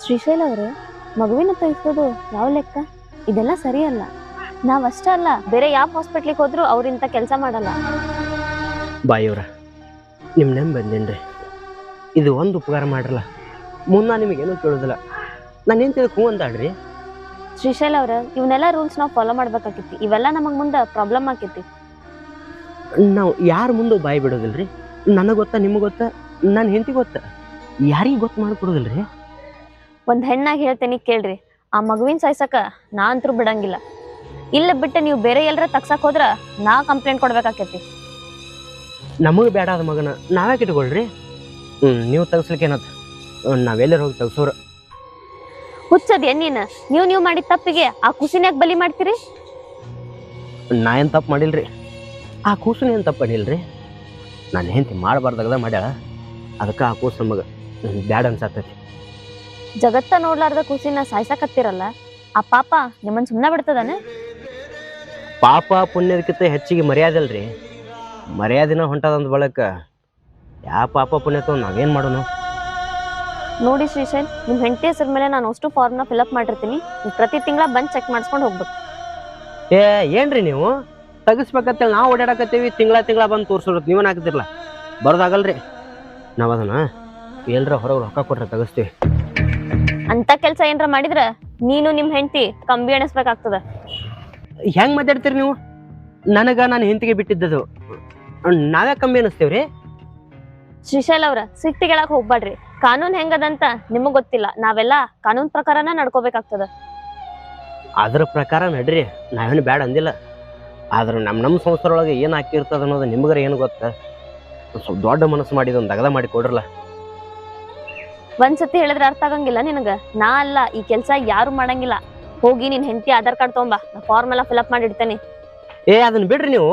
ಶ್ರೀಶೈಲ ಅವರೇ, ಮಗುವಿನ ತೆಗೆಸೋದು ಯಾವ ಲೆಕ್ಕ? ಇದೆಲ್ಲ ಸರಿಯಲ್ಲ. ನಾವಷ್ಟೇ ಅಲ್ಲ, ಬೇರೆ ಯಾವ ಹಾಸ್ಪಿಟ್ಲಿಗೆ ಹೋದ್ರು ಅವ್ರಿಂತ ಕೆಲಸ ಮಾಡಲ್ಲ. ಬಾಯಿಯವ್ರ ನಿಮ್ಮ ನೆಮ್ ಬಂದೇನ್ರಿ. ಇದು ಒಂದು ಉಪಕಾರ ಮಾಡ್ರಲ್ಲ, ಮುನ್ನ ನಿಮಗೇನು ಕೇಳೋದಿಲ್ಲ. ನಾನು ಏನು ತಿಳ್ಕೊ ಅಂದಾಡ್ರಿ. ಶ್ರೀಶೈಲ ಅವ್ರ, ಇವನ್ನೆಲ್ಲ ರೂಲ್ಸ್ ನಾವು ಫಾಲೋ ಮಾಡ್ಬೇಕಾಕೈತಿ. ಇವೆಲ್ಲ ನಮಗ್ ಮುಂದೆ ಪ್ರಾಬ್ಲಮ್ ಆಕೈತಿ. ನಾವು ಯಾರ ಮುಂದೆ ಬಾಯಿ ಬಿಡೋದಿಲ್ರಿ. ನನಗೆ ಗೊತ್ತಾ, ನಿಮಗೆ ಗೊತ್ತಾ, ನನ್ನ ಹೆಂಡತಿ ಗೊತ್ತಾ, ಯಾರಿಗೆ ಗೊತ್ತು ಮಾಡ್ಕೊಡೋದಿಲ್ರಿ. ಒಂದ್ ಹೆಣ್ಣಾಗಿ ಹೇಳ್ತೇನಿ ಕೇಳ್ರಿ, ಆ ಮಗುವಿನ ಸಾಯ್ಸಕ ನಾ ಅಂತೂ ಬಿಡಂಗಿಲ್ಲ. ಇಲ್ಲ ಬಿಟ್ಟು ನೀವು ಬೇರೆ ಎಲ್ಲರ ತಗ್ಸಕ್ ಹೋದ್ರ ನಾ ಕಂಪ್ಲೇಂಟ್ ಕೊಡ್ಬೇಕಾಕೈತಿ. ನಮಗೆ ಬೇಡ ಆದ ಮಗನ ನಾವೇ ಇಟ್ಕೊಳ್ರಿ. ನೀವು ತೆಗ್ಸ್ಲಿಕ್ಕೆ ಏನತ್ತ, ನಾವೆಲ್ಲರೂ ಹೋಗಿ ತೆಗ್ಸೋರು. ಹುಚ್ಚದ್ ಎನ್ನೀನ, ನೀವು ಮಾಡಿದ ತಪ್ಪಿಗೆ ಆ ಕುಸಿನ್ಯಾಗ ಬಲಿ ಮಾಡ್ತೀರಿ? ನಾ ಏನು ತಪ್ಪು ಮಾಡಿಲ್ರಿ, ಆ ಕೂಸು ಏನು ತಪ್ಪು ಮಾಡಿಲ್ರಿ. ನಾನು ಹೆಂಡತಿ ಮಾಡಬಾರ್ದಾಗದ ಮಾಡ್ಯಾಳ, ಅದಕ್ಕೆ ಆ ಕೂಸು ನಮಗೆ ಬ್ಯಾಡ ಅನ್ಸತ್ತೈತಿ. ಜಗತ್ತ ನೋಡ್ಲಾರ್ದ ಕೂಸಿನ ಸಾಯ್ಸಕತ್ತಿರಲ್ಲ, ಆ ಪಾಪ ನಿಮ್ಮನ್ ಸುಮ್ಮನೆ ಬಿಡ್ತದಾನೆ? ಪಾಪ ಪುಣ್ಯದಕ್ಕಿಂತ ಹೆಚ್ಚಿಗೆ ಮರ್ಯಾದೆ ಅಲ್ರಿ. ಮರ್ಯಾದಿನ ಹೊಂಟದಂದ ಬಳಕ ಯಾವ ಪಾಪ ಪುಣ್ಯ ತಗೊಂಡು ನಾವೇನು ಮಾಡೋಣ? ನೋಡಿ ಶ್ರೀಶೈಲ್, ನಿಮ್ ಹೆಂಡತಿ ಹೆಸರ ಮೇಲೆ ನಾನು ಅಷ್ಟು ಫಾರ್ಮ್ನ ಫಿಲ್ಅಪ್ ಮಾಡಿರ್ತೀನಿ. ನೀವು ಪ್ರತಿ ತಿಂಗಳ ಬಂದು ಚೆಕ್ ಮಾಡಿಸ್ಕೊಂಡು ಹೋಗ್ಬೇಕು. ಏನ್ರಿ ನೀವು ತೆಗಿಸ್ಬೇಕಂತೇಳಿ ನಾವು ಓಡಾಡಕತ್ತೀವಿ, ತಿಂಗಳ ಬಂದು ತೋರ್ಸೋದು ನೀವೇನು ಹಾಕ್ತಿರಲ್ಲ, ಬರೋದಾಗಲ್ರಿ. ನಾವು ಅದನ್ನ ಎಲ್ರ ಹೊರಗೆ ರೊಕ್ಕ ಕೊಟ್ರೆ ತೆಗಿಸ್ತೀವಿ. ಅಂತ ಕೆಲಸ ಏನ್ರ ಮಾಡಿದ್ರ ನೀನು ನಿಮ್ ಹೆಂಡತಿ ಕಂಬಿ ಎಣಿಸ್ಬೇಕಾಗ್ತದ. ಹೆಂಗ್ ಮಾತಾಡ್ತೀರಿ ನೀವು? ನನಗ ನಾನು ಹೆಂಡತಿಗೆ ಬಿಟ್ಟಿದ್ದದು, ನಾವೇ ಕಮ್ಮಿ ಅನಿಸ್ತೇವ್ರಿ. ಶ್ರೀಶೈಲ್ ಅವ್ರ, ಸಿಟ್ಟಿಗೆಳಕ್ ಹೋಗ್ಬಾಡ್ರಿ. ಕಾನೂನ್ ಹೆಂಗದಂತ ನಿಮಗ್ ಗೊತ್ತಿಲ್ಲ, ನಾವೆಲ್ಲ ಕಾನೂನ್ ಪ್ರಕಾರನ ನಡ್ಕೋಬೇಕಾಗ್ತದ. ಅದ್ರ ಪ್ರಕಾರ ನಡ್ರಿ, ನಾವೇನು ಬ್ಯಾಡ ಅಂದಿಲ್ಲ. ಆದ್ರೆ ನಮ್ಮ ಸಂಸ್ಥೆಯೊಳಗೆ ಏನು ಹಾಕಿರ್ತದ ಅನ್ನೋದು ನಿಮ್ಗರ ಏನು ಗೊತ್ತ? ಸ್ವಲ್ಪ ದೊಡ್ಡ ಮನಸ್ಸು ಮಾಡಿದ ಒಂದು ದಗದ ಮಾಡಿ ಕೊಡ್ರಲ್ಲ. ಒಂದ್ಸತಿ ಹೇಳಿದ್ರೆ ಅರ್ಥ ಆಗಂಗಿಲ್ಲ ನಿನಗ? ನಾ ಅಲ್ಲ, ಈ ಕೆಲ್ಸ ಯಾರು ಮಾಡಂಗಿಲ್ಲ. ಹೋಗಿ ನಿನ್ ಹೆಂಡತಿ ಆಧಾರ್ ಕಾರ್ಡ್ ತಗೊಂಬಾ, ನಾ ಫಾರ್ಮ್ ಎಲ್ಲ ಫಿಲ್ಅಪ್ ಮಾಡಿ ಇಡ್ತೇನೆ. ಅದನ್ನ ಬಿಡ್ರಿ ನೀವು,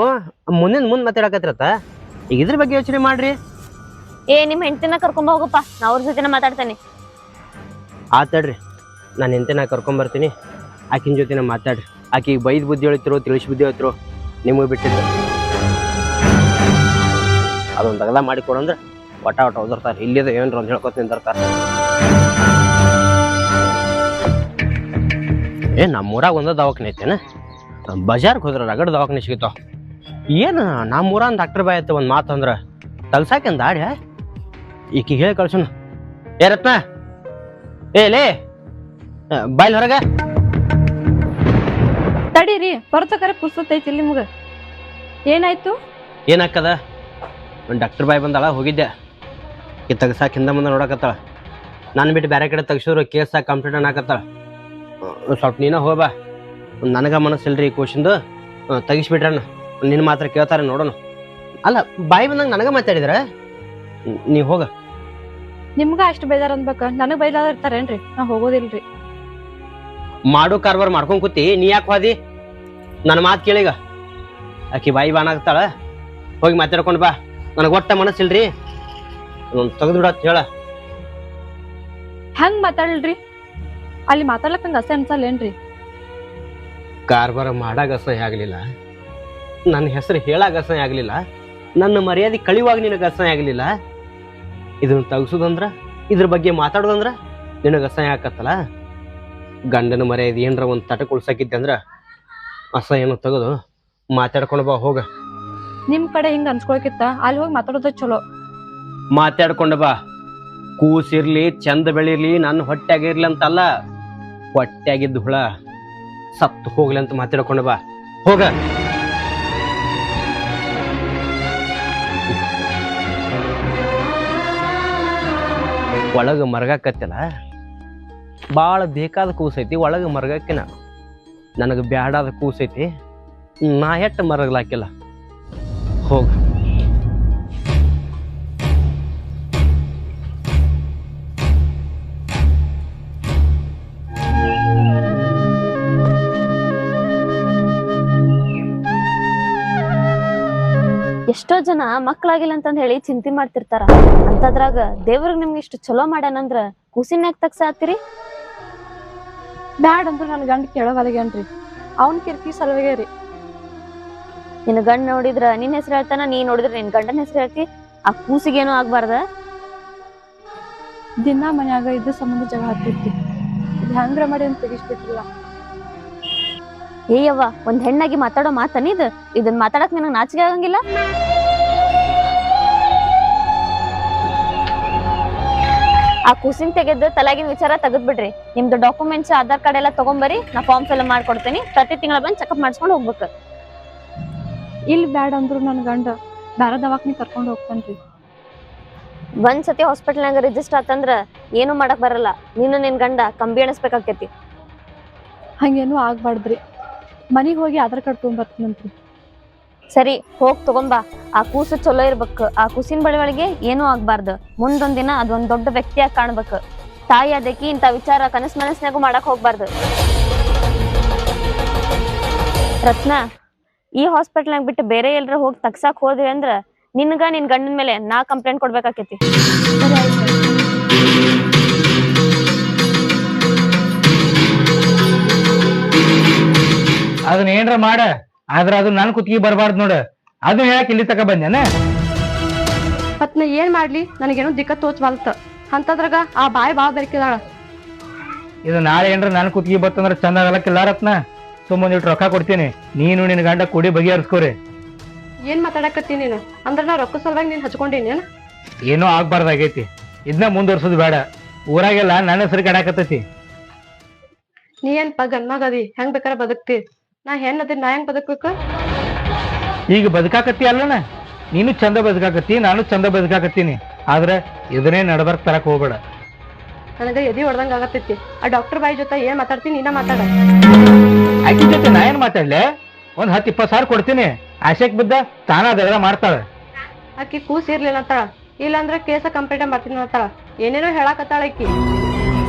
ಮುಂದೆ ಮಾತಾಡಕತ್ತಿರತ್ತ. ಈಗ ಇದ್ರ ಬಗ್ಗೆ ಯೋಚನೆ ಮಾಡ್ರಿ. ನಿಮ್ ಹೆಂಡತಿನ ಕರ್ಕೊಂಬ ಹೋಗಪ್ಪ, ನಾ ಅವ್ರ ಜೊತೆನ ಮಾತಾಡ್ತೇನೆ. ಆತಾಡ್ರಿ, ನಾನು ಹೆಂಡತಿನ ಕರ್ಕೊಂಬರ್ತೀನಿ, ಆಕಿನ ಜೊತೆನ ಮಾತಾಡ್ರಿ. ಆಕಿಗೆ ಬೈದ್ ಬುದ್ಧಿ ಹೇಳ್ತಿರೋ ತಿಳಿಸಿ ಬುದ್ಧಿ ಹೇಳ್ತಿರೋ ನಿಮಗೆ ಬಿಟ್ಟಿದ್ದು. ಅದೊಂದು ದಗದ ಮಾಡಿ ಕೊಡಂದ್ರೆ ಒಟ ಓದಿರ್ತಾರೆ. ಇಲ್ಲಿದ ಏನ್ರ ಒಂದು ಹೇಳ್ಕೊತ ನಿಂದಿರ್ತಾರೆ. ನಮ್ಮೂರಾಗ ಒಂದ ದವಾಖಾನೆ ಐತೇನ? ಬಜಾರ್ಗೆ ಹೋದ್ರ ರಗಡ ದವಾಖಾನೆ ಸಿಗ್ತಾವ. ಏನು ನಮ್ಮೂರಾನ್ ಡಾಕ್ಟರ್ ಬಾಯ್ ಐತೆ ಒಂದು ಮಾತು ಅಂದ್ರೆ ತಲ್ಸಾಕೆಂದ ಆಡ್ಯ ಈಕಿಗೆ ಹೇಳಿ ಕಳ್ಸೋಣ. ರತ್ನ, ಲೇ ಬಾಯ್ಲ್ ಹೊರಗ ತಡೀರಿ, ಬರ್ತಕರೆ ಪುಸ್ತೈತಿ ನಿಮ್ಗ. ಏನಾಯ್ತು? ಏನಾಕದ? ಡಾಕ್ಟರ್ ಬಾಯ್ ಬಂದಾಳ, ಹೋಗಿದ್ದೆ. ಈ ತೆಗ್ಸಾಕ ಹಿಂದ ಮುಂದೆ ನೋಡಕತ್ತಾಳ. ನಾನು ಬಿಟ್ಟು ಬೇರೆ ಕಡೆ ತೆಗ್ಸಿದ್ರು ಕೇಸ್ ಕಂಪ್ಲೀಟ್ ಅನ್ನಕತ್ತಾಳ. ಸ್ವಲ್ಪ ನೀನ ಹೋಗ್ಬಾ, ನನಗ ಮನಸ್ಸಿಲ್ರಿ ಈ ಕ್ವಶನ್ದು, ತೆಗಿಸ್ಬಿಟ್ರಣ್ಣ. ನಿನ್ನ ಮಾತ್ರ ಕೇಳ್ತಾರೆ ನೋಡೋಣ. ಅಲ್ಲ, ಬಾಯಿ ಬಂದಂಗೆ ನನಗ ಮಾತಾಡಿದ್ರ, ನೀ ಹೋಗ. ನಿಮ್ಗ ಅಷ್ಟು ಬೇಜಾರ್ ಅನ್ಬೇಕ, ನನಗ್ ಬೈಲಾದ ಇರ್ತಾರೇನ್ರಿ? ನಾ ಹೋಗೋದಿಲ್ರಿ. ಮಾಡು ಕಾರ್ಬಾರ್ ಮಾಡ್ಕೊಂಡ್ ಕೂತಿ, ನೀ ಯಾಕೆ ಹೋದಿ? ನನ್ನ ಮಾತು ಕೇಳಿಗ. ಆಕಿ ಬಾಯಿ ಬಾನಾಗ್ತಾಳ, ಹೋಗಿ ಮಾತಾಡ್ಕೊಂಡು ಬಾ. ನನಗೆ ಒಟ್ಟ ಮನಸ್ಸಿಲ್ರಿ, ತೆಗೆದು ಬಿಡತ್ ಹೇಳ. ಹೆಂಗ್ ಮಾತಾಡಲ್ರಿ? ಅಲ್ಲಿ ಮಾತಾಡ್ಲಕ್ ನಂಗೆ ಅಸಹ್ಯ ಅನ್ಸಲ್ಲೇನ್ರಿ? ಕಾರ್ಬಾರ ಮಾಡಾಗ ಅಸಹ್ಯ ಆಗ್ಲಿಲ್ಲ, ನನ್ನ ಹೆಸರು ಹೇಳಾಗ ಅಸಹ್ಯ ಆಗ್ಲಿಲ್ಲ, ನನ್ನ ಮರ್ಯಾದೆ ಕಳಿಯುವಾಗ ನಿನಗೆ ಅಸಹ್ಯ ಆಗ್ಲಿಲ್ಲ. ಇದನ್ನ ತೆಗ್ಸೋದಂದ್ರ, ಇದ್ರ ಬಗ್ಗೆ ಮಾತಾಡೋದಂದ್ರ ನಿನಗೆ ಅಸಹ್ಯ ಆಕತ್ತಲ್ಲ. ಗಂಡನ ಮರ್ಯಾದೆ ಏನರ ಒಂದು ತಟಕ್ ಉಳ್ಸಾಕಿದ್ದೆ ಅಂದ್ರ ಅಸಹ್ಯನ ತೆಗೆದು ಮಾತಾಡ್ಕೊಂಡು ಬಾ, ಹೋಗ. ನಿಮ್ ಕಡೆ ಹಿಂಗ ಅನ್ಸ್ಕೊಳಕಿತ್ತ ಅಲ್ಲಿ ಹೋಗಿ ಮಾತಾಡೋದ ಚಲೋ. ಮಾತಾಡ್ಕೊಂಡ ಬಾ. ಕೂಸಿರ್ಲಿ, ಚಂದ ಬೆಳಿರ್ಲಿ, ನನ್ನ ಹೊಟ್ಟೆಯಾಗಿರ್ಲಿ ಅಂತಲ್ಲ, ಹೊಟ್ಟೆಯಾಗಿದ್ದು ಹುಳ ಸತ್ತು ಹೋಗ್ಲಿ ಅಂತ ಮಾತಾಡ್ಕೊಂಡ ಬಾ, ಹೋಗ. ಒಳಗ ಮರಗಾಕತ್ತಲ್ಲ, ಭಾಳ ಬೇಕಾದ ಕೂಸೈತಿ, ಒಳಗೆ ಮರಗಕ್ಕಿನ ನನಗೆ ಬ್ಯಾಡಾದ ಕೂಸೈತಿ, ನಾ ಎಟ್ಟು ಮರಗ್ಲಾಕಿಲ್ಲ, ಹೋಗ. ಎಷ್ಟೋ ಜನ ಮಕ್ಳಾಗಿಲ್ಲ ಅಂತಂದ್ ಹೇಳಿ ಚಿಂತೆ ಮಾಡ್ತಿರ್ತಾರ. ಅಂತದ್ರಾಗ ದೇವ್ರಿಗೆ ನಿಮ್ಗೆ ಇಷ್ಟು ಚಲೋ ಮಾಡ್ಯಾನಂದ್ರ ಕೂಸಿನ್ಯಾಗ ತಗ್ಸ ಹತ್ತಿರಿ? ಬ್ಯಾಡ್ ಅಂದ್ರು ನನ್ ಗಂಡ ಕೇಳೋವಲ್ಗೇನ್ರಿ, ಅವ್ನ ಕಿರ್ಕಿ ಸಲುವಾಗೇರಿ. ನಿನ್ ಗಂಡ ನೋಡಿದ್ರ ನಿನ್ ಹೆಸರು ಹೇಳ್ತಾನ, ನೀ ನೋಡಿದ್ರ ನಿನ್ ಗಂಡನ ಹೆಸರು ಹೇಳ್ತಿ. ಆ ಕೂಸಿಗೇನು ಆಗ್ಬಾರ್ದ? ದಿನ ಮನ್ಯಾಗ ಇದ್ದ ಸಂಬಂಧ ಜಗಳ ಹತ್ತಿರ್ತಿ ಇದು ಹೆಂಗ್ರ ಮಾಡಿ ಅಂತ ತೆಗಿಸ್ಬಿಟ್ರಲ್ಲ. ಏಯವ್ವ, ಒಂದ್ ಹೆಣ್ಣಾಗಿ ಮಾತಾಡೋ ಮಾತನಿದ್ ಇದನ್ ಮಾತಾಡಕ್ ನಿನಗ್ ನಾಚಿಕೆ ಆಗಂಗಿಲ್ಲ? ಆ ಕೂಸಿನ ತೆಗೆದು ತಲೆಗಿನ ವಿಚಾರ ತೆಗೆದ್ ಬಿಡ್ರಿ. ನಿಮ್ದು ಡಾಕ್ಯುಮೆಂಟ್ಸ್ ಆಧಾರ್ ಕಾರ್ಡ್ ಎಲ್ಲ ತಗೊಂಬರಿ, ನಾ ಫಾರ್ಮ್ ಫಿಲ್ ಮಾಡ್ಕೊಡ್ತೇನಿ. ಪ್ರತಿ ತಿಂಗಳ ಬಂದ್ ಚೆಕಪ್ ಮಾಡ್ಸ್ಕೊಂಡು ಹೋಗ್ಬೇಕು. ಇಲ್ಲಿ ಬ್ಯಾಡ ಅಂದ್ರು ನನ್ ಗಂಡ ಬ್ಯಾರ ದವಾಖಾನಿ ಕರ್ಕೊಂಡು ಹೋಗ್ತಾನ್ರಿ. ಒಂದ್ಸತಿ ಹಾಸ್ಪಿಟಲ್ನಾಗ ರಿಜಿಸ್ಟರ್ ಆತಂದ್ರ ಏನು ಮಾಡಕ್ ಬರಲ್ಲ. ನೀನು ನಿನ್ ಗಂಡ ಕಂಬಿ ಎಣಿಸ್ಬೇಕಾಕೇತಿ. ಹಂಗೇನು ಆಗ್ಬಾರ್ದ್ರಿ. ಮನಿಗ್ ಹೋಗಿ ಆಧಾರ್ ಕಾರ್ಡ್ ತಗೊಂಬರ್ತೀನಂತ್ರಿ. ಸರಿ, ಹೋಗ್ ತಗೊಂಬಾ. ಆ ಕೂಸು ಚಲೋ ಇರ್ಬೇಕು. ಆ ಕೂಸಿನ ಬೆಳವಣಿಗೆ ಏನೂ ಆಗ್ಬಾರ್ದು. ಮುಂದೊಂದಿನ ಅದೊಂದ್ ದೊಡ್ಡ ವ್ಯಕ್ತಿಯಾಗಿ ಕಾಣ್ಬೇಕು. ತಾಯಿ ಅದಕ್ಕೆ ಇಂಥ ವಿಚಾರ ಕನಸ್ ಮನಸ್ನಾಗೂ ಮಾಡಕ್ ಹೋಗ್ಬಾರ್ದು. ರತ್ನ, ಈ ಹಾಸ್ಪಿಟಲ್ನಾಗ ಬಿಟ್ಟು ಬೇರೆ ಎಲ್ರ ಹೋಗಿ ತಗ್ಸಾಕ್ ಹೋದ್ವಿ ಅಂದ್ರ ನಿನ್ಗ ನಿನ್ ಗಂಡನ ಮೇಲೆ ನಾ ಕಂಪ್ಲೇಂಟ್ ಕೊಡ್ಬೇಕಾಕೇತಿ. ಸರಿ ಆಯ್ತು. ಅದನ್ನ ಏನ್ರ ಮಾಡ, ಆದ್ರ ಅದು ನನ್ ಕುತ್ತಿಗೆ ಬರಬಾರ್ದು ನೋಡ. ಅದು ಹೇಳಕ್ ಇಲ್ಲಿ ತಕ ಬಂದೇನ? ಮತ್ ನಾ ಏನ್ ಮಾಡ್ಲಿ? ನನಗೇನು ದಿಕ್ಕ ತೋಚ್ವಾಲ್ತ ಅಂತದ್ರಾಗ ಆ ಬಾಯ್ ಬಾ ಬೆರ್ಕಿದಾಳ. ಇದು ನಾಳೆ ಏನ್ರ ನನ್ ಕುತ್ತಿಗೆ ಬತ್ತಂದ್ರ ಚಂದ ಆಗಲಕ್ಕಿಲ್ಲ ರತ್ನ. ಸುಮ್ಮನೆ ಇಟ್ಟು ರೊಕ್ಕ ಕೊಡ್ತೀನಿ, ನೀನು ನಿನ್ ಗಂಡ ಕೂಡಿ ಬಗೆಹರಿಸ್ಕೋರಿ. ಏನ್ ಮಾತಾಡಕತ್ತಿ ನೀನು? ಅಂದ್ರ ನಾ ರೊಕ್ಕ ಸಲುವಾಗಿ ನೀನ್ ಹಚ್ಕೊಂಡಿನಿ. ಏನೋ ಆಗ್ಬಾರ್ದಾಗೈತಿ. ಇದನ್ನ ಮುಂದುವರ್ಸೋದು ಬೇಡ. ಊರಾಗೆಲ್ಲ ನನ್ನ ಹೆಸರು ಕೆಡಾಕತ್ತೈತಿ. ನೀ ಏನ್ಪ ಗನ್ಮಗದಿ, ಹೆಂಗ್ ಬೇಕಾರ ಬದುಕ್ತಿ. ನಾ ಹೆಣ್ಣದಿ, ನಾ ಹೆಂಗ್ ಬದುಕ್ಬೇಕು? ಈಗ ಬದುಕಾಕತ್ತಿ ಅಲ್ಲನ, ನೀನು ಚಂದ ಬದುಕಾಕತ್ತಿ, ನಾನು ಚಂದ ಬದುಕಾಕತ್ತೀನಿ. ಆದ್ರೆ ಇದನ್ನೇ ನಡಬರ್ಕ್ ತರಕ್ ಹೋಗ್ಬೇಡ. ನನಗ ಎದಿ ಹೊಡ್ದಂಗ ಆಗತ್ತೈತಿ. ಆ ಡಾಕ್ಟರ್ ಬಾಯಿ ಜೊತೆ ಏನ್ ಮಾತಾಡ್ತೀನಿ ನೀನ ಮಾತಾಡ. ಆಕಿ ಜೊತೆ ನಾ ಏನ್ ಮಾತಾಡ್ಲೆ? ಒಂದ್ 10-20 ಸಾವಿರ ಕೊಡ್ತೀನಿ. ಆಶೆಕ್ ಬಿದ್ದ ತಾನ ಅದೆಲ್ಲ ಮಾಡ್ತಾಳ. ಆಕಿ ಕೂಸ್ ಇರ್ಲಿಲ್ಲ ಅಂತಾಳ, ಇಲ್ಲಾಂದ್ರ ಕೇಸ ಕಂಪ್ಲೇಂಟ್ ಮಾಡ್ತೀನಿ ಅಂತಾಳ. ಏನೇನೋ ಹೇಳಾಕತ್ತಾಳ ಆಕಿ.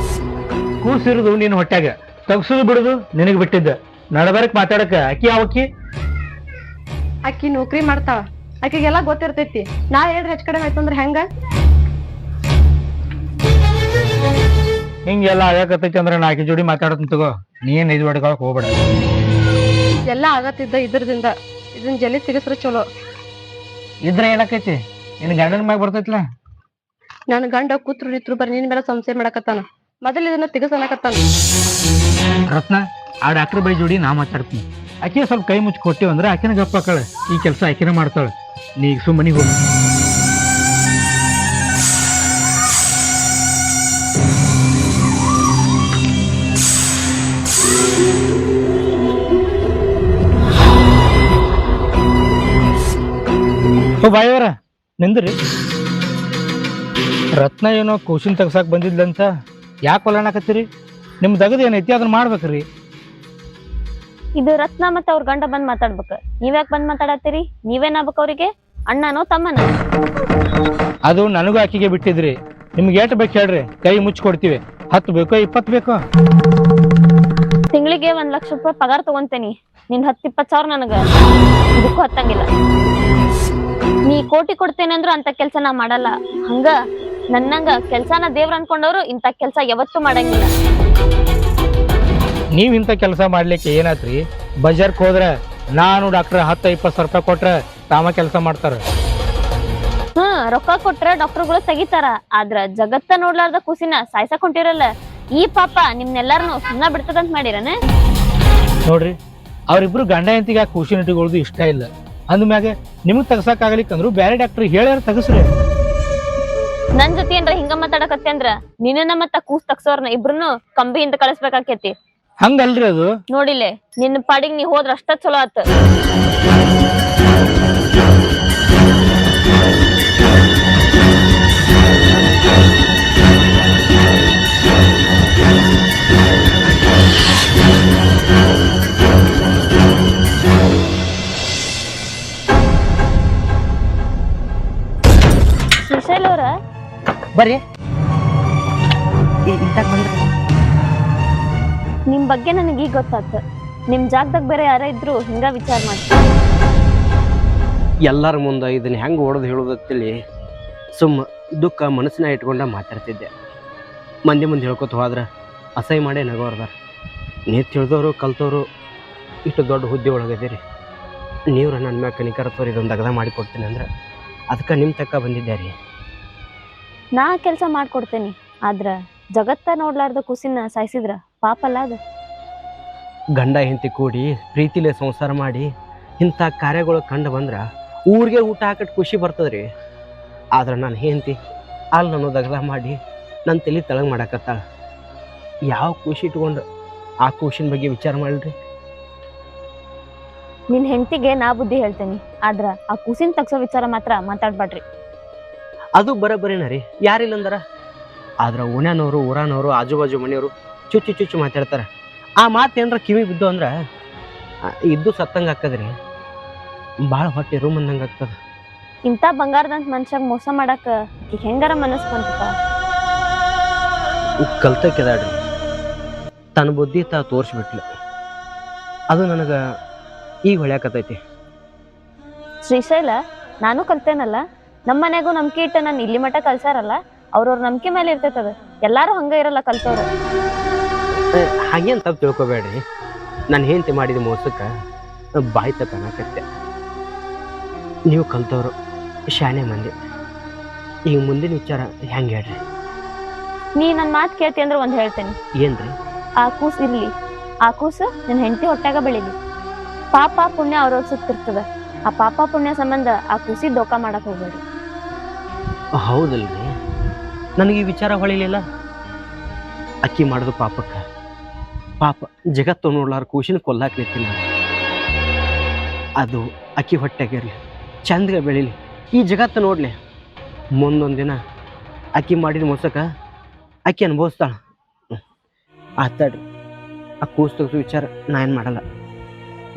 ಕೂಸಿರುದು ನೀನ್ ಹೊಟ್ಯಾಗ, ತಗ್ಸುದು ಬಿಡುದು ನಿನಗ್ ಬಿಟ್ಟಿದ್ದ. ನಡಬರ್ಕ್ ಮಾತಾಡಕ ಆಕಿ ಯಾವಕ್ಕಿ? ಆಕಿ ನೌಕರಿ ಮಾಡ್ತಾಳ, ಆಕಿಗೆಲ್ಲಾ ಗೊತ್ತಿರ್ತೈತಿ. ನಾ ಏನ್ರ ಹೆಚ್ಚ ಕಡೆ ಆಯ್ತಂದ್ರ ಹೆಂಗ? ಹಿಂಗೆಲ್ಲ ಆಗಕತ್ತೈತಿ ಅಂದ್ರ ನಾ ಆಕಿ ಜೋಡಿ ಮಾತಾಡತ್ ತಗೋ. ನೀನ್ ಇದು ಹೊಡ್ಕೊಳಕ್ ಹೋಗ್ಬೇಡ. ಎಲ್ಲಾ ಆಗತ್ತಿದ್ದ ಇದ್ರದಿಂದ. ಇದನ್ ಜಲ್ದಿ ತೆಗಿಸ್ರ ಚಲೋ. ಇದ್ರ ಏನಕೈತಿ? ನಿನ್ ಗಂಡನ ಮ್ಯಾಗ ಬರ್ತೈತ್ಲ. ನನ್ ಗಂಡ ಕೂತ್ರು ನಿತ್ರು ಬರ್ ನಿನ್ ಮೇಲೆ ಸಂಶಯ ಮಾಡಕತ್ತಾನ. ಮೊದಲ ಇದನ್ನ ತೆಗಸನಕತ್ತಾನ. ರತ್ನ, ಆ ಡಾಕ್ಟರ್ ಬೈ ಜೋಡಿ ನಾ ಮಾತಾಡ್ತೀನಿ. ಆಕೆ ಸ್ವಲ್ಪ ಕೈ ಮುಚ್ಚಿ ಕೊಟ್ಟಿವ್ ಅಂದ್ರೆ ಆಕಿನ ಗಪ್ಪ ಹಾಕಳ. ಈ ಕೆಲಸ ಆಕಿನ ಮಾಡ್ತಾಳ. ನೀ ಈಗ ಸುಮ್ಮನಿಗೆ ಹೋಗಿ. ಬಾಯವರ ನಿಂದ್ರಿ. ರತ್ನ ಏನೋ ಕೋಶಿನ್ ತಗ್ಸಾಕ್ ಬಂದಿದ್ಲಂತ ಯಾಕೆ ಹೊಲಣಕತ್ತೀರಿ? ನಿಮ್ ದಗದ ಏನೈತಿ ಅದನ್ನ ಮಾಡ್ಬೇಕ್ರಿ. ಇದು ರತ್ನ ಮತ್ತ ಅವ್ರ ಗಂಡ ಬಂದ್ ಮಾತಾಡ್ಬೇಕು. ನೀವ್ಯಾಕ್ ಬಂದ್ ಮಾತಾಡತ್ತೀರಿ? ನೀವೇನಾಗ್ಬೇಕು ಅವ್ರಿಗೆ? ಅಣ್ಣನೋ ತಮ್ಮನ? ಅದು ನನಗೂ ಆಕಿಗೆ ಬಿಟ್ಟಿದ್ರಿ. ನಿಮ್ಗೆ ಏಟ್ ಬೇಕು ಹೇಳ್ರಿ, ಕೈ ಮುಚ್ಚಿ ಕೊಡ್ತೀವಿ. 10 ಬೇಕೋ 20 ಬೇಕೋ? ತಿಂಗಳಿಗೆ 1 ಲಕ್ಷ ರೂಪಾಯಿ ಪಗಾರ ತಗೊಂತೇನಿ. ನಿನ್ 10-20 ಸಾವಿರ ನನಗ ಇದಕ್ಕೂ ಹತ್ತಂಗಿಲ್ಲ. ನೀ ಕೋಟಿ ಕೊಡ್ತೇನೆ ಅಂದ್ರು ಅಂತ ಕೆಲ್ಸ ನಾ ಮಾಡಲ್ಲ. ಹಂಗ ನನ್ನಂಗ ಕೆಲ್ಸಾನ ದೇವ್ರ ಅನ್ಕೊಂಡವ್ರು ಇಂಥ ಕೆಲ್ಸ ಯಾವತ್ತೂ ಮಾಡಂಗಿಲ್ಲ. ನೀವ್ ಇಂಥ ಕೆಲಸ ಮಾಡ್ಲಿಕ್ಕೆ ಏನಾತ್ರಿ? ಬಜಾರ್ಕ್ ಹೋದ್ರ ನಾನು ಡಾಕ್ಟರ್ 10-20 ಸಾವಿರ ರೂಪಾಯಿ ಕೊಟ್ರ ತಾಮ ಕೆಲಸ ಮಾಡ್ತಾರ. ರೊಕ್ಕ ಕೊಟ್ರ ಡಾಕ್ಟರ್ಗಳು ತೆಗಿತಾರ. ಆದ್ರ ಜಗತ್ತ ನೋಡ್ಲಾರ್ದ ಕೂಸಿನ ಸಾಯ್ಸಕ್ ಹೊಂಟಿರಲ್ಲ. ಈ ಪಾಪ ನಿಮ್ನೆಲ್ಲಾರನು ಸುಮ್ಮನ ಬಿಡ್ತದಂತ ಮಾಡಿರನ? ನೋಡ್ರಿ, ಅವ್ರಿಬ್ರು ಗಂಡ ಹೆಂಡತಿಗೆ ಆ ಖುಷಿ ನಟಿಗೊಳ್ದು ಇಷ್ಟ ಇಲ್ಲ. ಅಂದ್ಮ್ಯಾಗ ನಿಮಗ್ ತಗಸಾಕ್ ಆಗ್ಲಿಕ್ಕಂದ್ರು ಬೇರೆ ಡಾಕ್ಟರ್ ಹೇಳ್ಯಾರ ತಗಸ್ರಿ. ನನ್ ಜೊತೆ ಏನ್ರ ಹಿಂಗ ಮಾತಾಡಕತ್ತೆ ಅಂದ್ರ ನಿನ್ನ ಮತ್ತ ಕೂಸ್ ತಗ್ಸೋರ್ನ ಇಬ್ರುನು ಕಂಬಿ ಹಿಂದ ಕಳಿಸ್ಬೇಕಾಕೇತಿ. ಹಂಗಲ್ರಿ ಅದು. ನೋಡಿಲೆ, ನಿನ್ನ ಪಾಡಿಗೆ ನೀ ಹೋದ್ರ ಅಷ್ಟ ಚಲೋ ಆತ. ಶ್ರೀಶೈಲ್ ಅವ್ರ ಬರ್ರಿ. ನಿಮ್ ಬಗ್ಗೆ ನನಗೆ ಈಗ ಗೊತ್ತಾತ. ನಿಮ್ ಜಾಗದಾಗ ಬೇರೆ ಯಾರ ಇದ್ರು ಹಿಂಗ ವಿಚಾರ ಮಾಡ್ತೀನಿ. ಎಲ್ಲರ ಮುಂದೆ ಇದನ್ನ ಹೆಂಗೆ ಹೊಡೆದು ಹೇಳೋದತ್ತೇಳಿ ಸುಮ್ಮ ದುಃಖ ಮನಸ್ಸಿನ ಇಟ್ಕೊಂಡ ಮಾತಾಡ್ತಿದ್ದೆ. ಮಂದಿ ಮುಂದೆ ಹೇಳ್ಕೊತ ಹೋದ್ರೆ ಅಸಹ್ಯ ಮಾಡೇ ನಗೋರ್ದಾರ. ನೀವು ತಿಳಿದವರು ಕಲ್ತವರು ಇಷ್ಟು ದೊಡ್ಡ ಹುದ್ದೆ ಒಳಗದಿರಿ. ನೀವ್ರ ನನ್ನ ಮ್ಯಾಗ ಕನಿಕರತ್ವರಿ ಇದೊಂದು ಅಗದ ಮಾಡಿಕೊಡ್ತೀನಿ ಅಂದ್ರೆ ಅದಕ್ಕೆ ನಿಮ್ಮ ತಕ್ಕ ಬಂದಿದ್ದೆ ರೀ. ನಾ ಕೆಲಸ ಮಾಡ್ಕೊಡ್ತೇನಿ, ಆದ್ರ ಜಗತ್ತ ನೋಡ್ಲಾರ್ದ ಕುಸಿನ ಸಾಯಿಸಿದ್ರ ಪಾಪಲ್ಲ ಅದ. ಗಂಡ ಹೆಂಡತಿ ಕೂಡಿ ಪ್ರೀತಿಲೇ ಸಂಸಾರ ಮಾಡಿ ಇಂಥ ಕಾರ್ಯಗಳು ಕಂಡು ಬಂದ್ರ ಊರಿಗೆ ಊಟ ಹಾಕಟ್ ಖುಷಿ ಬರ್ತದ್ರಿ. ಆದ್ರೆ ನಾನು ಹೆಂಡತಿ ಅಲ್ಲಿ ನಾನು ದಗದ ಮಾಡಿ ನನ್ನ ತಲೆ ತಳಗ್ ಮಾಡಕತ್ತಾಳ. ಯಾವ ಖುಷಿ ಇಟ್ಕೊಂಡು ಆ ಖುಷಿನ ಬಗ್ಗೆ ವಿಚಾರ ಮಾಡಿರಿ. ನಿನ್ ಹೆಂಡತಿಗೆ ನಾ ಬುದ್ಧಿ ಹೇಳ್ತೇನಿ, ಆದ್ರ ಆ ಕುಸಿನ ತಗ್ಸೋ ವಿಚಾರ ಮಾತ್ರ ಮಾತಾಡ್ಬೇಡ್ರಿ. ಅದು ಬರೋಬ್ಬರಿನ ರೀ, ಯಾರಿಲ್ಲ ಅಂದಾರ. ಆದ್ರೆ ಓಣ್ಯಾನವರು ಊರಾನವರು ಆಜು ಬಾಜು ಮನೆಯವರು ಚುಚ್ಚು ಚುಚ್ಚು ಮಾತಾಡ್ತಾರೆ. ಆ ಮಾತು ಏನಾರ ಕಿವಿ ಬಿದ್ದು ಅಂದ್ರೆ ಇದ್ದು ಸತ್ತಂಗೆ ಆಗ್ತದ್ರಿ. ಭಾಳ ಹೊಟ್ಟೆ ರೂಮ್ ಅಂದಂಗೆ ಆಗ್ತದ. ಇಂಥ ಬಂಗಾರದಂತ ಮನುಷ್ಯಾಗ ಮೋಸ ಮಾಡಾಕ ಆಕಿ ಹೆಂಗಾರ ಮನಸ್ ಬಂತಪ್ಪ. ಕಲ್ತಕ್ಕೆದಾಡ್ರಿ, ತನ್ನ ಬುದ್ಧಿ ತೋರಿಸ್ಬಿಟ್ಲು. ಅದು ನನಗೆ ಈಗ ಹೊಳ್ಯಾಕತೈತಿ. ಶ್ರೀಶೈಲ, ನಾನು ಕಲ್ತೇನಲ್ಲ, ನಮ್ಮ ಮನೆಗೂ ನಂಬಿಕೆ ಇಟ್ಟ ನಾನು ಇಲ್ಲಿ ಮಠ ಕಲ್ಸಾರಲ್ಲ, ಅವ್ರವ್ರ ನಂಬಿಕೆ ಮೇಲೆ ಇರ್ತೈತದ. ಎಲ್ಲಾರು ಹಂಗ ಇರಲ್ಲ ಕಲ್ತವ್ರು. ಹಾಗೇನು ತಪ್ಪು ತಿಳ್ಕೊಬೇಡ್ರಿ. ನಾನು ಹೆಂಡತಿ ಮಾಡಿದ ಮೋಸಕ್ಕೆ ಬಾಯಿ ತಪ್ಪನಾಕತ್ತೆ. ನೀವು ಕಲ್ತವ್ರು, ಶಾಣೆ ಮಂದಿ. ಈಗ ಮುಂದಿನ ವಿಚಾರ ಹೆಂಗೆ ಹೇಳ್ರಿ? ನೀ ನನ್ನ ಮಾತು ಕೇಳ್ತಿ ಅಂದ್ರೆ ಒಂದು ಹೇಳ್ತೇನೆ. ಏನ್ರಿ? ಆ ಕೂಸು ಇರ್ಲಿ, ಆ ಕೂಸು ನನ್ನ ಹೆಂಡತಿ ಹೊಟ್ಟಾಗ ಬೆಳಿಲಿ. ಪಾಪ ಪುಣ್ಯ ಅವ್ರವ್ರ ಸುತ್ತಿರ್ತದ. ಆ ಪಾಪ ಪುಣ್ಯ ಸಂಬಂಧ ಆ ಕೂಸಿ ದೋಖ ಮಾಡಕ್ ಹೋಗ್ಬೇಡಿ. ಹೌದಲ್ರಿ, ನನಗೆ ಈ ವಿಚಾರ ಹೊಳಿಲಿಲ್ಲ. ಅಕ್ಕಿ ಮಾಡೋದು ಪಾಪಕ್ಕೆ. ಪಾಪ ಜಗತ್ತು ನೋಡ್ಲಾರ ಕೂಸಿನ ಕೊಲ್ಲಾಕ್ ನಿಂತೀನಿ. ಅದು ಅಕ್ಕಿ ಹೊಟ್ಟೆಗಿರ್ಲಿ, ಚಂದಗೆ ಬೆಳೀಲಿ, ಈ ಜಗತ್ತು ನೋಡ್ಲಿ. ಮುಂದೊಂದು ದಿನ ಅಕ್ಕಿ ಮಾಡಿದ ಮೋಸಕ್ಕೆ ಅಕ್ಕಿ ಅನುಭವಿಸ್ತಾಳ. ಆತಾಡ್ರಿ, ಆ ಕೂಸು ತೆಗ್ಸೋ ವಿಚಾರ ನಾ ಏನು ಮಾಡಲ್ಲ.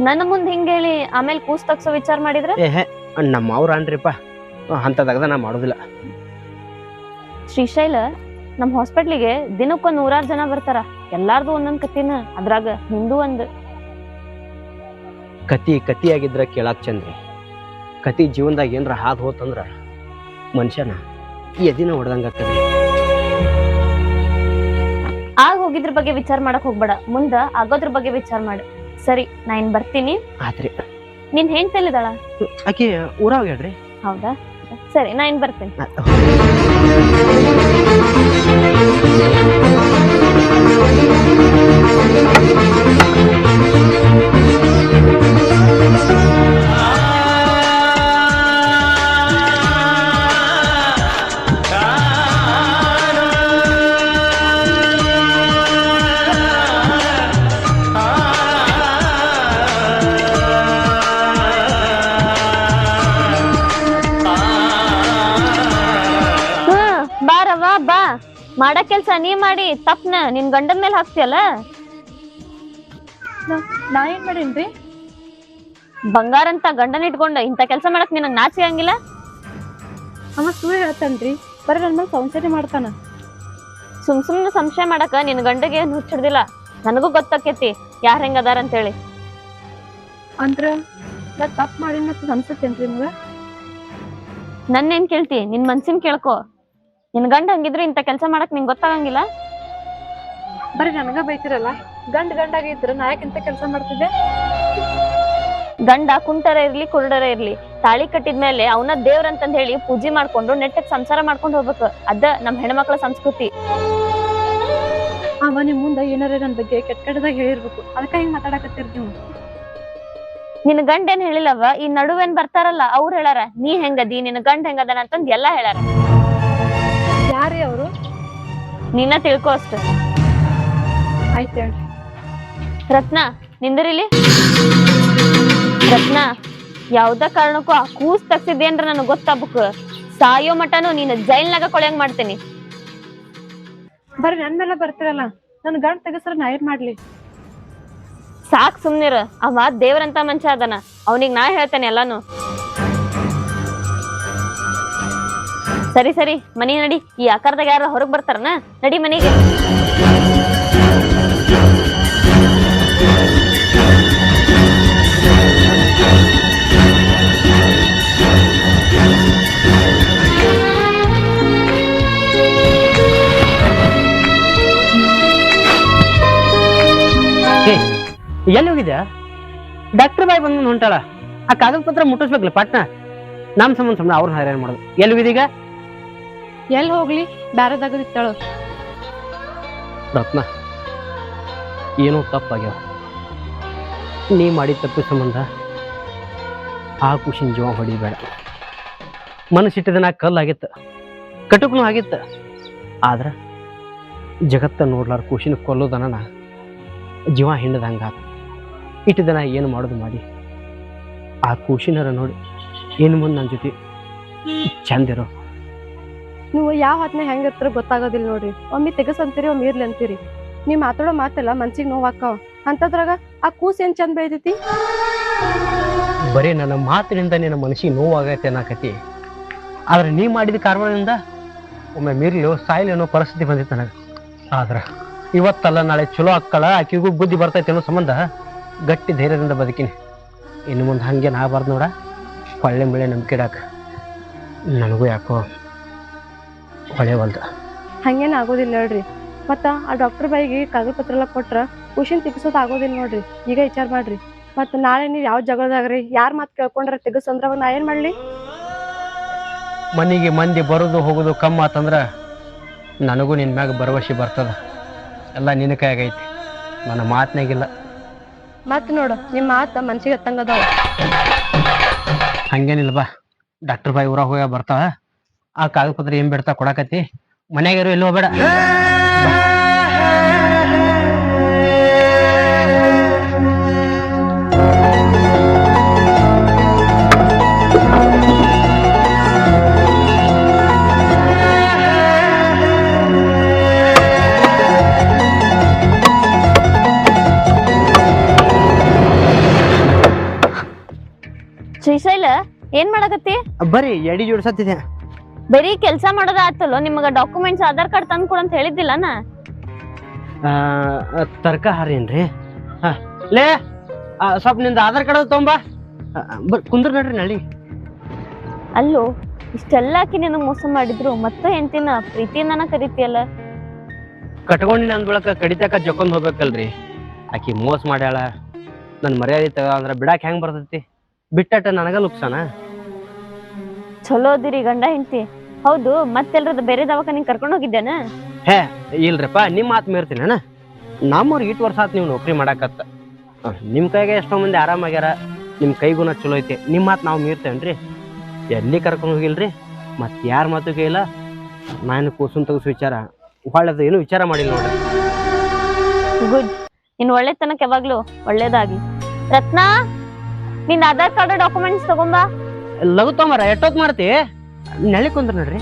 ನನ್ನ ಮುಂದೆ ಹಿಂಗೆ ಹೇಳಿ ಆಮೇಲೆ ಕೂಸ್ ತಗ್ಸೋ ವಿಚಾರ ಮಾಡಿದ್ರೆ? ನಮ್ಮ ಅವ್ರ ಅನ್ರಿಪ್ಪ, ಅಂಥದ್ದಾಗದ ನಾ ಮಾಡೋದಿಲ್ಲ. ಶ್ರೀಶೈಲ, ನಮ್ಮ ಹಾಸ್ಪಿಟ್ಲಿಗೆ ದಿನಕ್ಕೊಂದು 100 ಜನ ಬರ್ತಾರ. ಎಲ್ಲಾರ್ದು ಒಂದೊಂದ್ ಕತಿನ, ಅದ್ರಾಗ ನಿಂದು ಒಂದು. ಕತಿಯಾಗಿದ್ರ ಕೇಳಾಕ್ ಚಂದ್ರಿ. ಕತಿ ಜೀವನದಾಗ ಏನ್ರ ಹಾದು ಹೋತಂದ್ರ ಮನುಷ್ಯನ ಎದಿನ ಹೊಡೆದಂಗ ಆಗ್ತದೆ. ಆಗ ಹೋಗಿದ್ರ ಬಗ್ಗೆ ವಿಚಾರ ಮಾಡಕ್ ಹೋಗ್ಬೇಡ, ಮುಂದ ಆಗೋದ್ರ ಬಗ್ಗೆ ವಿಚಾರ ಮಾಡು. ಸರಿ, ನಾ ಇನ್ ಬರ್ತೀನಿ. ಆತ್ರಿ. ನಿನ್ ಹೆಂಡ್ತಿಲ್ಲಿದಾಳ? ಆಕಿ ಊರಾಗ ಹೇಳ್ರಿ. ಹೌದಾ, ಸರಿ, ನಾ ಇನ್ ಬರ್ತೀನಿ. ಬಾ, ಮಾಡ ಕೆಲ್ಸ ನೀ ಮಾಡಿ ತಪ್ಪನ ನಿನ್ ಗಂಡನ ಮೇಲೆ ಹಾಕ್ತಿಯಲ್ಲ. ನಾ ಏನ್ ಮಾಡೇನ್ರಿ? ಬಂಗಾರ ಅಂತ ಗಂಡನ ಇಟ್ಕೊಂಡ ಇಂಥ ಕೆಲಸ ಮಾಡಕ್ ನಿನಗ್ ನಾಚಿಕೆ ಹಂಗಿಲ್ಲ? ಅವ ಸುಳ್ಳು ಹೇಳ್ತಾನ್ರಿ, ಬರೀ ನನ್ ಮೇಲೆ ಸಂಶಯ ಮಾಡ್ತಾನ. ಸುಮ್ನೆ ಸಂಶಯ ಮಾಡಕ ನಿನ್ ಗಂಡಗೆ ಏನ್ ಹುಚ್ಚಿಡ್ದಿಲ್ಲ. ನನಗೂ ಗೊತ್ತಾಕೇತಿ ಯಾರ್ ಹೆಂಗ ಅದಾರ ಅಂತೇಳಿ. ಅಂದ್ರ ನಾ ತಪ್ಪು ಮಾಡಿನ ಅನ್ಸತ್ತೇನ್ರಿ ನಿಮ್ಗ? ನನ್ನೇನ್ ಕೇಳ್ತಿ? ನಿನ್ ಮನ್ಸಿನ್ ಕೇಳ್ಕೊ. ನಿನ್ ಗಂಡ ಹಂಗಿದ್ರು ಇಂಥ ಕೆಲಸ ಮಾಡಕ್ ನಿಂಗ್ ಗೊತ್ತಾಗಂಗಿಲ್ಲ? ಬರೀ ನನಗ ಬೈತಿರಲ್ಲ. ಗಂಡಾಗಿದ್ರ ನಾ ಯಾಕಿಂತ ಕೆಲಸ ಮಾಡ್ತಿದ್ದೆ? ಗಂಡ ಕುಂಟರ ಇರ್ಲಿ ಕುರುಡರ ಇರ್ಲಿ, ತಾಳಿ ಕಟ್ಟಿದ್ಮೇಲೆ ಅವನ ದೇವ್ರಂತಂದ್ ಹೇಳಿ ಪೂಜೆ ಮಾಡ್ಕೊಂಡು ನೆಟ್ಟಗ್ ಸಂಸಾರ ಮಾಡ್ಕೊಂಡು ಹೋಗ್ಬೇಕು. ಅದ ನಮ್ ಹೆಣ್ಮಕ್ಳ ಸಂಸ್ಕೃತಿ. ಅವ ನಿಮ್ ಮುಂದ ಏನಾರ ನನ್ ಬಗ್ಗೆ ಕೆಟ್ಟದಾಗ ಹೇಳಿರ್ಬೇಕು, ಅದಕ್ಕ ಹಿಂಗ್ ಮಾತಾಡಕತ್ತೀರಿ ನೀವು. ನಿನ್ ಗಂಡ ಏನ್ ಹೇಳಿಲ್ಲವ, ಈ ನಡುವೇನ್ ಬರ್ತಾರಲ್ಲ ಅವ್ರು ಹೇಳಾರ ನೀ ಹೆಂಗದಿ, ನಿನ್ ಗಂಡ ಹೆಂಗದನ ಅಂತಂದ್ ಎಲ್ಲಾ ಹೇಳಾರ. ಯಾರೇ ಅವರು? ನಿನ್ನ ತಿಳ್ಕೊ ಅಷ್ಟು. ಆಯ್ತು ಹೇಳ್ರಿ. ರತ್ನ, ನಿಂದಿರಿಲಿ. ರತ್ನ, ಯಾವ್ದ ಕಾರಣಕ್ಕೂ ಆ ಕೂಸ್ ತಗ್ಸಿದ್ದೇನ್ರ ನನಗ್ ಗೊತ್ತಾಗ್ಬೇಕು. ಸಾಯೋ ಮಟನು ನೀನ್ ಜೈಲ್ನಾಗ ಕೊಳೆಯಂಗ್ ಮಾಡ್ತೇನಿ. ಬರೀ ನನ್ ಮೇಲೆ ಬರ್ತಿರಲ್ಲ, ನನ್ ಗಂಡ ತೆಗಸ್ರ ನಾ ಏನ್ ಮಾಡ್ಲಿ? ಸಾಕ್ ಸುಮ್ನಿರ. ಅವ ದೇವ್ರಂತ ಮನುಷ್ಯ ಅದನ, ಅವನಿಗ್ ನಾ ಹೇಳ್ತೇನೆ ಎಲ್ಲಾನು. ಸರಿ ಸರಿ, ಮನಿ ನಡಿ. ಈ ಆಕಾರದಾಗ ಯಾರ ಹೊರಗ್ ಬರ್ತಾರನ? ನಡಿ ಮನಿಗೆ. ಎಲ್ಲಿ ಹೋಗಿದ್ಯಾ? ಡಾಕ್ಟರ್ ಬಾಯ್ ಬಂದು ಹೊಂಟಾಳ. ಆ ಕಾಗದ ಪತ್ರ ಮುಟ್ಟಿಸ್ಬೇಕಲ್ಲ ಪಾಟ್ನ. ನಮ್ ಸಂಬಂಧ ಅವ್ರನ್ನ ಹೈರಾಣ ಮಾಡೋದು. ಎಲ್ಲಿ ಹೋಗಿದೀಗ? ಎಲ್ಲಿ ಹೋಗ್ಲಿ, ಬ್ಯಾರದಾಗ ಇತ್ತಾಳು. ರತ್ನ ಏನೋ ತಪ್ಪಾಗ್ಯಾವ. ನೀ ಮಾಡಿದ ತಪ್ಪು ಸಂಬಂಧ ಆ ಖುಷಿನ ಜೀವ ಹೊಡಿಬೇಡ. ಮನಸ್ಸಿಟ್ಟಿದ ಕಲ್ಲಾಗಿತ್ತು, ಕಟುಕ್ನು ಆಗಿತ್ತು. ಆದ್ರೆ ಜಗತ್ತ ನೋಡ್ಲಾರ ಖುಷಿನ ಕೊಲ್ಲೋದನ ಜೀವ ಹಿಂಡದಂಗ ಇಟ್ಟು ದಿನ ಏನು ಮಾಡೋದು ಮಾಡಿ ಆ ಖುಷಿನರ ನೋಡಿ ಏನು ಮುಂದೆ ನನ್ನ ಜೊತೆ ಚಂದಿರೋ. ನೀವು ಯಾವ ಹೊತ್ನ ಹೆಂಗಿರ್ತಾರ ಗೊತ್ತಾಗೋದಿಲ್ಲ ನೋಡ್ರಿ. ಒಮ್ಮೆ ತೆಗಸಂತೀರಿ, ಒಮ್ಮೆ ಇರ್ಲಿ ಅಂತೀರಿ. ನೀವ್ ಮಾತಾಡೋ ಮಾತೆಲ್ಲ ಮನ್ಸಿಗೆ ನೋವಾಕಾವ. ಅಂತದ್ರಾಗ ಆ ಕೂಸ್ ಏನ್ ಚಂದ ಬೆಳೆದೈತಿ. ಬರೀ ನನ್ನ ಮಾತಿನಿಂದ ನಿನ್ನ ಮನಸ್ಸಿಗೆ ನೋವಾಗೈತೆ ಅನ್ನಕತಿ. ಆದ್ರೆ ನೀ ಮಾಡಿದ ಕಾರಣದಿಂದ ಒಮ್ಮೆ ಮೀರ್ಲಿ ಸಾಯಿಲಿ ಅನ್ನೋ ಪರಿಸ್ಥಿತಿ ಬಂದಿತ್ತು ನನಗೆ. ಆದ್ರೆ ಇವತ್ತಲ್ಲ ನಾಳೆ ಚಲೋ ಅಕ್ಕಳ ಆಕಿಗೂ ಬುದ್ಧಿ ಬರ್ತೈತೆ ಅನ್ನೋ ಸಂಬಂಧ ಗಟ್ಟಿ ಧೈರ್ಯದಿಂದ ಬದುಕಿನಿ. ಇನ್ನು ಮುಂದೆ ಹಂಗೆ ಆಗಬಾರ್ದು ನೋಡ. ಹೊಳ್ಳೆ ಬೆಳೆ ನಂಬಿಕೆ ಇಡಾಕ ನನಗೂ ಯಾಕೋ ಹೊಳೆವಲ್ದು. ಹಂಗೇನ್ ಆಗೋದಿಲ್ಲ ಹೇಳ್ರಿ. ಮತ್ತ ಆ ಡಾಕ್ಟರ್ ಬಾಯಿಗೆ ಕಾಗದ ಪತ್ರ ಎಲ್ಲ ಕೊಟ್ರ ಖುಷಿನ್ ತೆಗಿಸೋದ್ ಆಗೋದಿಲ್ಲ ನೋಡ್ರಿ. ಈಗ ವಿಚಾರ ಮಾಡ್ರಿ. ಮತ್ತ ನಾಳೆ ನೀವ್ ಯಾವ ಜಗಳದಾಗ್ರಿ ಯಾರ್ ಮಾತ್ ಕೇಳ್ಕೊಂಡ್ರ ತೆಗಸಂದ್ರ ನಾ ಏನ್ ಮಾಡ್ಲಿ? ಮನೆಗೆ ಮಂದಿ ಬರೋದು ಹೋಗೋದು ಕಮ್ಮಿ ಆತಂದ್ರ ನನಗೂ ನಿನ್ನ ಮ್ಯಾಗ ಭರವಸೆ ಬರ್ತದ. ಎಲ್ಲ ನಿನ್ನ ಕೈಯಾಗೈತಿ, ನನ್ನ ಮಾತನಾಗಿಲ್ಲ. ಮತ್ ನೋಡು ನಿಮ್ ಮಾತ ಮನ್ಸಿಗೆ ಹತ್ತಂಗದಾವ. ಹಂಗೇನಿಲ್ಲ ಬಾ. ಡಾಕ್ಟರ್ ಬಾಯಿ ಊರಾಗ ಹೋಗ ಬರ್ತಾವ. ಆ ಕಾಗದ ಪತ್ರ ಏನ್ ಬಿಡ್ತಾ ಕೊಡಾಕತಿ. ಮನ್ಯಾಗಿರೋ ಎಲ್ಲಿ ಹೋಗ್ಬೇಡ. ಶ್ರೀಶೈಲ ಏನ್ ಮಾಡಕತ್ತಿ? ಬರೀ ಎಡಿ ಜೋಡ್ಸತ್ತಿದೆ. ಬರೀ ಕೆಲ್ಸ ಮಾಡೋದ ಆತಲ್ಲೋ. ನಿಮಗ ಡಾಕ್ಯುಮೆಂಟ್ಸ್ ಆಧಾರ್ ಕಾರ್ಡ್ ತಂದ್ ಕೊಡಂತ ಹೇಳಿದ್ದಿಲ್ಲ ನಾ? ತರಕಾರಿ ಲೇ ಸ್ವಲ್ಪ ನಿಂದ ಆಧಾರ್ ಕಾರ್ಡ್ ತೊಂಬ. ಕುಂದ್ರ ನಡ್ರಿ ನಳಿ. ಅಲ್ಲೋ ಇಷ್ಟೆಲ್ಲ ಆಕಿ ನಿನಗ್ ಮೋಸ ಮಾಡಿದ್ರು ಮತ್ತೆ ಹೆಂಡತಿನ ಪ್ರೀತಿಯಿಂದನ ಕರಿತೀಯಲ್ಲ. ಕಟ್ಕೊಂಡಿನ ಅಂದ್ ಬಳಕ ಕಡಿತಕ ಜೊಕೊಂಡ್ ಹೋಗ್ಬೇಕಲ್ರಿ. ಆಕಿ ಮೋಸ ಮಾಡ್ಯಾಳ. ನನ್ ಮರ್ಯಾದೆ ತಗ ಅಂದ್ರ ಬಿಡಾಕ್ ಹೆಂಗ್ ಬರ್ತೈತಿ? ಬಿಟ್ಟಟ ನನಗ ಲುಕ್ಸಾನ. ಚಲೋ ಅದಿರಿ ಗಂಡ ಹೆಂಡತಿ. ಹೌದು, ಮತ್ತೆಲ್ರದ ಬೇರೆ ದವಾಖಾನಿಗೆ ಕರ್ಕೊಂಡ್ ಹೋಗಿದ್ದೇನ? ಹೇ ಇಲ್ರಿಪ್ಪ, ನಿಮ್ ಮಾತು ಮೀರ್ತೀನ. ನಮ್ಮವ್ರಿಗೆ 8 ವರ್ಷ ಆತ್ ನೀವು ನೌಕರಿ ಮಾಡಾಕತ್ತ. ನಿಮ್ ಕೈಗೆ ಎಷ್ಟೋ ಮಂದಿ ಆರಾಮಾಗ್ಯಾರ. ನಿಮ್ ಕೈಗುಣ ಚಲೋ ಐತಿ. ನಿಮ್ ಮಾತು ನಾವು ಮೀರ್ತೇನ್ರಿ? ಎಲ್ಲಿ ಕರ್ಕೊಂಡ್ ಹೋಗಿಲ್ರಿ. ಮತ್ ಯಾರ ಮಾತುಗೆ ಇಲ್ಲ. ನಾನು ಕೂಸುನ್ ತಗಸ್ ವಿಚಾರ ಒಳ್ಳೇದು ಏನು ವಿಚಾರ ಮಾಡಿಲ್ಲ ನೋಡ್ರಿ. ಗುಡ್. ನಿನ್ ಒಳ್ಳೆತನಕ್ಕೆ ಯಾವಾಗ್ಲೂ ಒಳ್ಳೇದಾಗ್ಲಿ. ರತ್ನ, ನಿನ್ ಆಧಾರ್ ಕಾರ್ಡ್ ಡಾಕ್ಯುಮೆಂಟ್ಸ್ ತಗೊಂಬಾ. ಲಘು ತೊಂಬಾರ. ಎಷ್ಟೊತ್ ಮಾಡ್ತಿ? ನೆಳಿ ಕುಂದ್ರ ನೋಡ್ರಿ.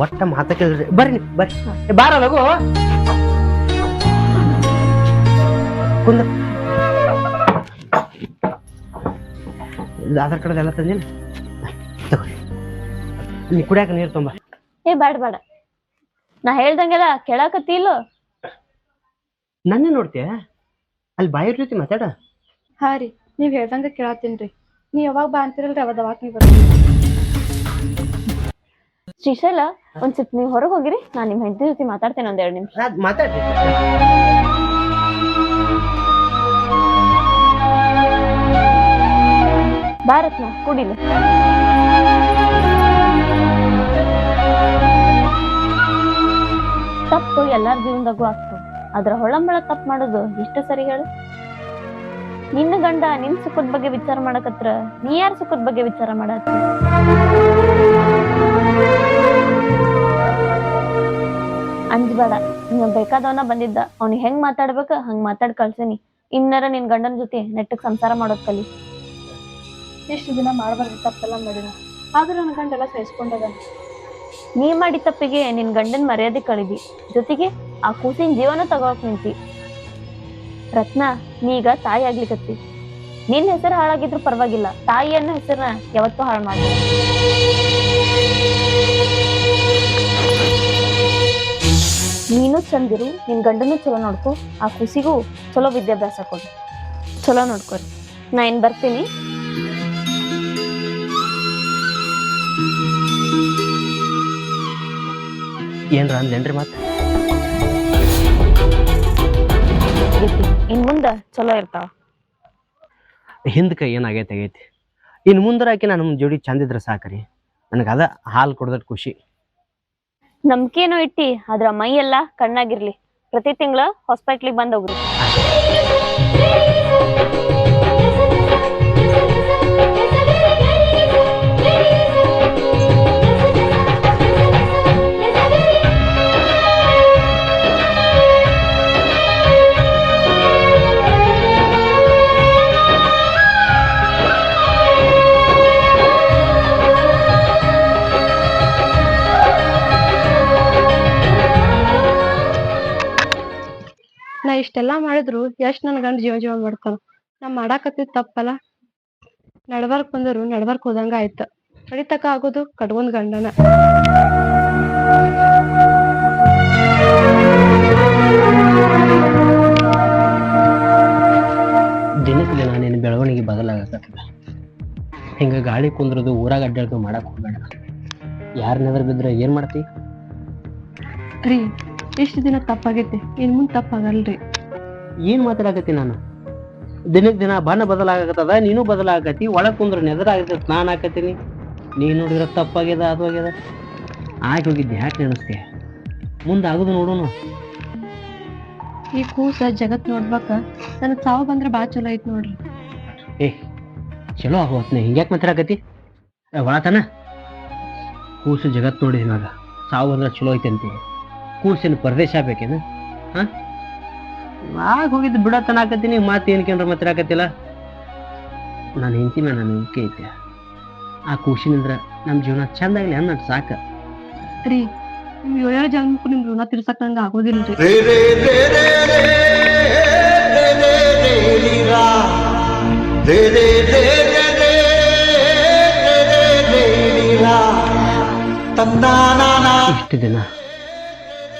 ಒಟ್ಟ ಮಾತ ಕೇಳ್ರಿ. ಬರ್ರಿ ಬರ್ರಿ ಬಾರ ಲಘು ಕುಂದ್ರ. ಆಧಾರ್ ಕಾರ್ಡ್ ಎಲ್ಲ ತಂದಿಲ್ಲ. ತಗೋರಿ. ನೀ ಕುಡಿಯಾಕ ನೀರ್ ತೊಂಬ. ಏ ಬೇಡ, ನಾ ಹೇಳ್ದಂಗೆಲ್ಲ ಕೇಳಾಕತ್ತಿ ಇಲ್ಲೋ? ನನ್ನೇ ನೋಡ್ತೀಯ? ಅಲ್ಲಿ ಬಾಯಿರ್ ಜೊತೆ ಮಾತಾಡ. ಹಾ ರೀ, ನೀವ್ ಹೇಳ್ದಂಗ ಕೇಳತ್ತೀನ್ರಿ. ನೀ ಯಾವಾಗ ಬಾ ಅಂತಿರಲ್ರಿ ಅವ ದವಾಖಾನಿ ಬರ್ತೀನಿ. ಶ್ರೀಶೈಲ, ಒಂದ್ ಸಿಪ್ ನೀವ್ ಹೊರಗೆ ಹೋಗಿರಿ. ನಾನ್ ನಿಮ್ ಹೆಂಡತಿ ಜೊತೆ ಮಾತಾಡ್ತೇನೆ 1-2 ನಿಮಿಷ. ಮಾತಾಡ್ರಿ. ಭಾರತ್ನ ಕುಡಿಲಿ. ತಪ್ಪು ಎಲ್ಲಾರ ಜೀವನದಾಗೂ ಆಗ್ತದೆ. ಅದ್ರ ಹೊಳಂಬಳ ತಪ್ಪು ಮಾಡೋದು ಎಷ್ಟು ಸರಿ ಹೇಳು? ನಿನ್ನ ಗಂಡ ನಿನ್ ಸುಖದ ಬಗ್ಗೆ ವಿಚಾರ ಮಾಡಕತ್ರ ನೀ ಯಾರ ಸುಖದ ಬಗ್ಗೆ ವಿಚಾರ ಮಾಡತ್ತ? ಅಂಜಬೇಡ. ನೀವ್ ಬೇಕಾದವನ ಬಂದಿದ್ದ. ಅವ್ನಿಗೆ ಹೆಂಗ್ ಮಾತಾಡ್ಬೇಕ ಹಂಗ್ ಮಾತಾಡ್ ಕಳ್ಸೇನಿ. ಇನ್ನರ ನಿನ್ ಗಂಡನ ಜೊತೆ ನೆಟ್ಟಗ್ ಸಂಸಾರ ಮಾಡೋದ್ ಕಲಿ. ಇಷ್ಟು ದಿನ ಮಾಡ್ಬಾರ್ದು ತಪ್ಪೆಲ್ಲ ಮಾಡಿನ. ಆದ್ರೂ ನನ್ನ ಗಂಡೆಲ್ಲ ಸಹಿಸ್ಕೊಂಡದ. ನೀ ಮಾಡಿ ತಪ್ಪಿಗೆ ನಿನ್ ಗಂಡನ್ ಮರ್ಯಾದೆ ಕಳಿದಿ, ಜೊತೆಗೆ ಆ ಕೂಸಿನ ಜೀವನ ತಗೋಕ್ ನಿಂತಿ. ರತ್ನ, ನೀಗ ತಾಯಿ ಆಗ್ಲಿಕತ್ತಿ. ನಿನ್ ಹೆಸರು ಹಾಳಾಗಿದ್ರು ಪರವಾಗಿಲ್ಲ, ತಾಯಿಯನ್ನ ಹೆಸರನ್ನ ಯಾವತ್ತೂ ಹಾಳು ಮಾಡಿ. ನೀನು ಚಂದಿರು, ನಿನ್ ಗಂಡನು ಚಲೋ ನೋಡ್ಕೊ. ಆ ಕೂಸಿಗೂ ಚಲೋ ವಿದ್ಯಾಭ್ಯಾಸ ಕೊಡು. ಚಲೋ ನೋಡ್ಕೊರಿ. ನಾ ಏನ್ ಬರ್ತೀನಿ. ಏನ್ರ ಅಂದೇನ್ರಿ ಮತ್ತೆ? ಇನ್ ಮುಂದ ಚಲೋ ಇರ್ತಾವ. ಹಿಂದಕ್ಕೆ ಏನಾಗೈತೆ ಆಗೈತಿ. ಇನ್ನು ಮುಂದರಾಕಿ ನಾನು ಜೋಡಿ ಚಂದಿದ್ರೆ ಸಾಕ್ರಿ. ನನಗೆ ಅದ ಹಾಲು ಕೊಡೋದಟ್ಟು ಖುಷಿ. ನಂಬಿಕೆನೂ ಇಟ್ಟಿ ಅದ್ರ ಮೈ ಎಲ್ಲ ಕಣ್ಣಾಗಿರ್ಲಿ. ಪ್ರತಿ ತಿಂಗಳ ಹಾಸ್ಪಿಟ್ಲಿಗೆ ಬಂದ್ ಹೋಗ್ರಿ. ನಾ ಇಷ್ಟೆಲ್ಲಾ ಮಾಡಿದ್ರು ಎಷ್ಟ್ ನನ್ ಗಂಡ ಜೀವ ಮಾಡ್ತಾನ. ನಾ ಮಾಡಾಕತ್ತಿದ್ ತಪ್ಪಲ್ಲ. ನಡ್ಬರ್ಕ್ ಬಂದರು ನಡ್ಬರ್ಕ್ ಹೋದಂಗ ಆಯ್ತ. ಕಡಿತಕ್ಕ ಆಗೋದು ಕಟ್ಕೊಂಡ್ ಗಂಡನ. ದಿನಕ್ಕೆ ದಿನ ನಿನ್ನ ಬೆಳವಣಿಗೆ ಬದಲಾಗತ್ತದ. ಹಿಂಗ ಗಾಳಿ ಕುಂದ್ರದು ಊರಾಗ ಅಡ್ಡಾಡ್ದು ಮಾಡಕ್ ಹೋಗ್ಬೇಡ. ಯಾರನ್ನೆದ್ರ ಬಿದ್ರೆ ಏನ್ ಮಾಡ್ತಿ? ರೀ ಇಷ್ಟ ದಿನ ತಪ್ಪಾಗೈತಿ, ಇನ್ ಮುಂದ್ ತಪ್ಪಾಗಲ್ರಿ. ಏನ್ ಮಾತಾಡಕತ್ತಿ ನಾನು? ದಿನಕ್ಕೆ ದಿನ ಬಣ್ಣ ಬದಲಾಗತ್ತದ, ನೀನು ಬದಲಾಗತ್ತಿ. ಒಳಗ್ ಕುಂದ್ರ ನೆದರಾಗತ್ತ, ನಾನು ಹಾಕತ್ತೀನಿ. ನೀನು ನೋಡಿದ್ರ ತಪ್ಪಾಗ್ಯದ, ಅದು ಆಗ್ಯದ. ಆಗಿ ಹೋಗಿದ್ದೆ ಯಾಕೆ ನೆನಸ್ತೀಯ? ಮುಂದೆ ಆಗುದು ನೋಡೋಣ. ಈ ಕೂಸ ಜಗತ್ ನೋಡ್ಬೇಕ ನನಗ್ ಸಾವು ಬಂದ್ರ ಬಾಳ ಚಲೋ ಐತ್ ನೋಡ್ರಿ. ಏ ಚಲೋ ಆಗೋತ್ನೆ, ಹಿಂಗ್ಯಾಕೆ ಮಾತಾಡಕತ್ತಿ? ಒಳತನ ಕೂಸು ಜಗತ್ ನೋಡಿದಿ ನಾಗ ಸಾವು ಅಂದ್ರೆ ಚಲೋ ಐತೆ ಅಂತೀವಿ. ಕೂಸಿನ ಪರದೇಶ ಆಗ್ಬೇಕೇನು? ಹಾಂ ಆಗ ಹೋಗಿದ್ದು ಬಿಡತನ ಹಾಕತ್ತೀನಿ. ಮಾತು ಏನಕ್ಕೇನ್ರ ಮಾತಾಡಕತ್ತಿಲ್ಲ. ನಾನು ಹೆಂಡತಿ ಮೇಲೆ ನನ್ನ ನಂಬಿಕೆ ಐತೆ. ಆ ಕೂಸಿನಿಂದ್ರ ನಮ್ಮ ಜೀವನ ಚಂದ ಆಗಲಿ ಅನ್ನೋದು ಸಾಕ. ರೀ ನಿಮ್ 7 ಜನ್ಮಕ್ಕೂ ನಿಮ್ ಋಣ ತೀರ್ಸಕ್ ನಂಗೆ ಆಗೋದಿಲ್ರಿ. ಇಷ್ಟು ದಿನ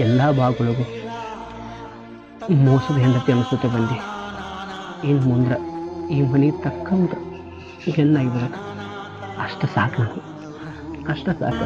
ಎಲ್ಲ ಭಾಗಗಳಿಗೂ ಮೋಸದ ಹೆಂಡತಿ ಅನಿಸುತ್ತೆ ಬಂದು. ಇನ್ನು ಮುಂದೆ ಈ ಮನೆ ತಕ್ಕಂತ ಹೆಣ್ಣಾಗಿ ಅಷ್ಟ ಸಾಕು, ನಾನು ಅಷ್ಟ ಸಾಕು.